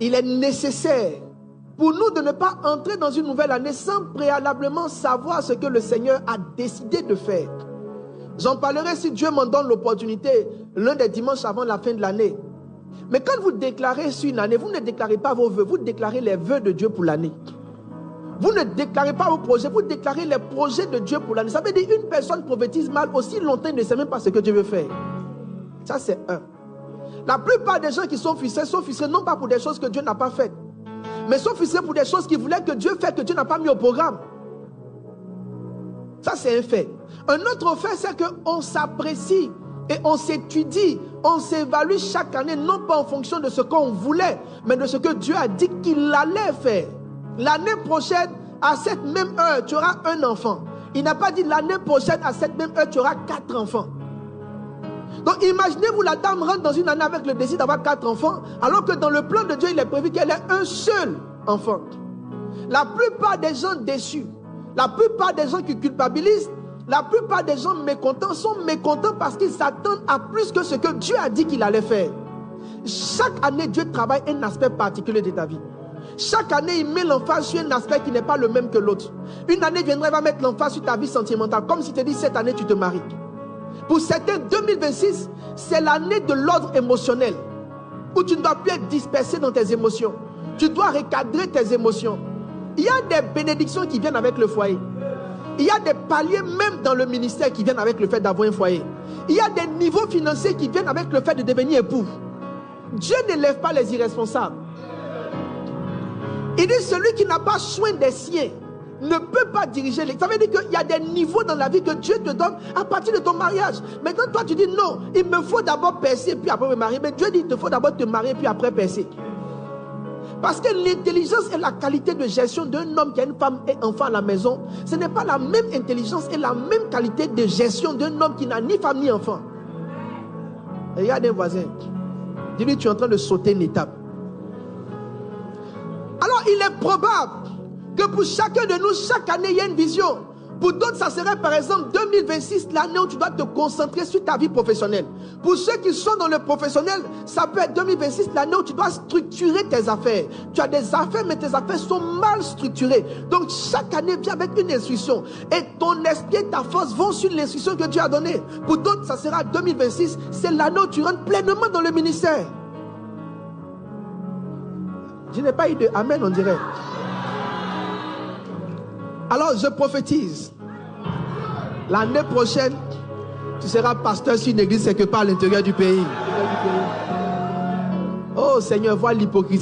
il est nécessaire pour nous de ne pas entrer dans une nouvelle année sans préalablement savoir ce que le Seigneur a décidé de faire. J'en parlerai si Dieu m'en donne l'opportunité l'un des dimanches avant la fin de l'année. Mais quand vous déclarez sur une année, vous ne déclarez pas vos vœux, vous déclarez les vœux de Dieu pour l'année. Vous ne déclarez pas vos projets, vous déclarez les projets de Dieu pour l'année. Ça veut dire une personne prophétise mal aussi longtemps, il ne sait même pas ce que Dieu veut faire. Ça, c'est un. La plupart des gens qui sont frustrés non pas pour des choses que Dieu n'a pas faites, mais sont frustrés pour des choses qu'ils voulaient que Dieu fasse, que Dieu n'a pas mis au programme. Ça, c'est un fait. Un autre fait, c'est qu'on s'apprécie et on s'étudie, on s'évalue chaque année, non pas en fonction de ce qu'on voulait, mais de ce que Dieu a dit qu'il allait faire. L'année prochaine, à cette même heure, tu auras un enfant. Il n'a pas dit l'année prochaine, à cette même heure, tu auras 4 enfants. Donc imaginez-vous, la dame rentre dans une année avec le désir d'avoir 4 enfants, alors que dans le plan de Dieu, il est prévu qu'elle ait un seul enfant. La plupart des gens déçus, la plupart des gens qui culpabilisent, la plupart des gens mécontents sont mécontents parce qu'ils s'attendent à plus que ce que Dieu a dit qu'il allait faire. Chaque année, Dieu travaille un aspect particulier de ta vie. Chaque année, il met l'emphase sur un aspect qui n'est pas le même que l'autre. Une année viendra, il va mettre l'emphase sur ta vie sentimentale, comme si tu te dis cette année tu te maries. Pour certains, 2026, c'est l'année de l'ordre émotionnel, où tu ne dois plus être dispersé dans tes émotions. Tu dois recadrer tes émotions. Il y a des bénédictions qui viennent avec le foyer. Il y a des paliers même dans le ministère qui viennent avec le fait d'avoir un foyer. Il y a des niveaux financiers qui viennent avec le fait de devenir époux. Dieu n'élève pas les irresponsables. Il dit celui qui n'a pas soin des siens ne peut pas diriger les... Ça veut dire qu'il y a des niveaux dans la vie que Dieu te donne à partir de ton mariage. Maintenant, toi, tu dis non, il me faut d'abord percer, puis après me marier. Mais Dieu dit, il te faut d'abord te marier, puis après percer. Parce que l'intelligence et la qualité de gestion d'un homme qui a une femme et enfant à la maison, ce n'est pas la même intelligence et la même qualité de gestion d'un homme qui n'a ni femme ni enfant. Regarde un voisin. Dis-lui, tu es en train de sauter une étape. Alors, il est probable que pour chacun de nous, chaque année, il y a une vision. Pour d'autres, ça serait par exemple 2026, l'année où tu dois te concentrer sur ta vie professionnelle. Pour ceux qui sont dans le professionnel, ça peut être 2026, l'année où tu dois structurer tes affaires. Tu as des affaires, mais tes affaires sont mal structurées. Donc, chaque année vient avec une instruction. Et ton esprit et ta force vont sur l'instruction que Dieu a donnée. Pour d'autres, ça sera 2026, c'est l'année où tu rentres pleinement dans le ministère. Je n'ai pas eu de amen, on dirait. Alors je prophétise. L'année prochaine, tu seras pasteur sur une église quelque part à l'intérieur du pays. Oh Seigneur, vois l'hypocrisie.